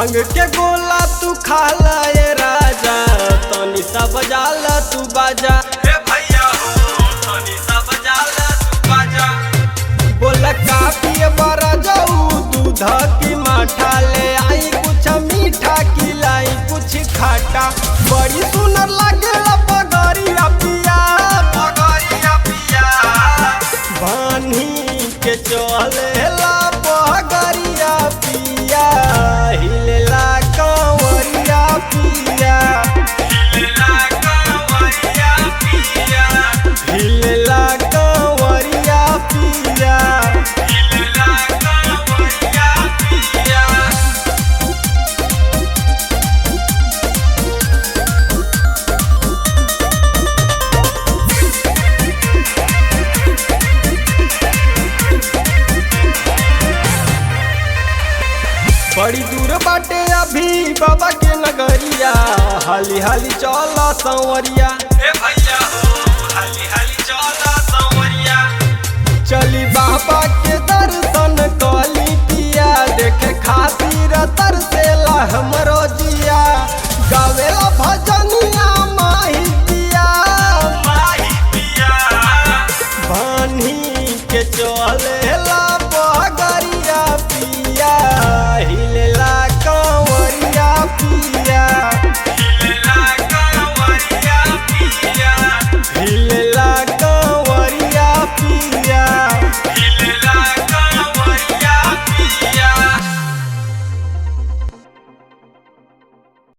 भांग के गोला तू खाला ये राजा, तनी सा बजाला तू बाजा। हे भैया हो तनी सा बजाला तू बाजा। बोला का पिए बरा जाऊ दूध की माठा, ले आई कुछ मीठा खिलाई कुछ खाटा। बड़ी सुंदर लागेला पगड़िया पिया, पगड़िया पिया बानी के चलेला पगड़िया पिया। हिलेला कंवरिया पिया, हिलेला कंवरिया पिया, हिलेला कंवरिया पिया, हिलेला कंवरिया पिया। बड़ी दूर बाटे अभी बाबा के नगरिया, हाली हाली चला संवरिया। ए भैया हो हाली हाली चला संवरिया। चली बाबा के दर्शन कली पिया, देखे खातिर तरसेला हमरो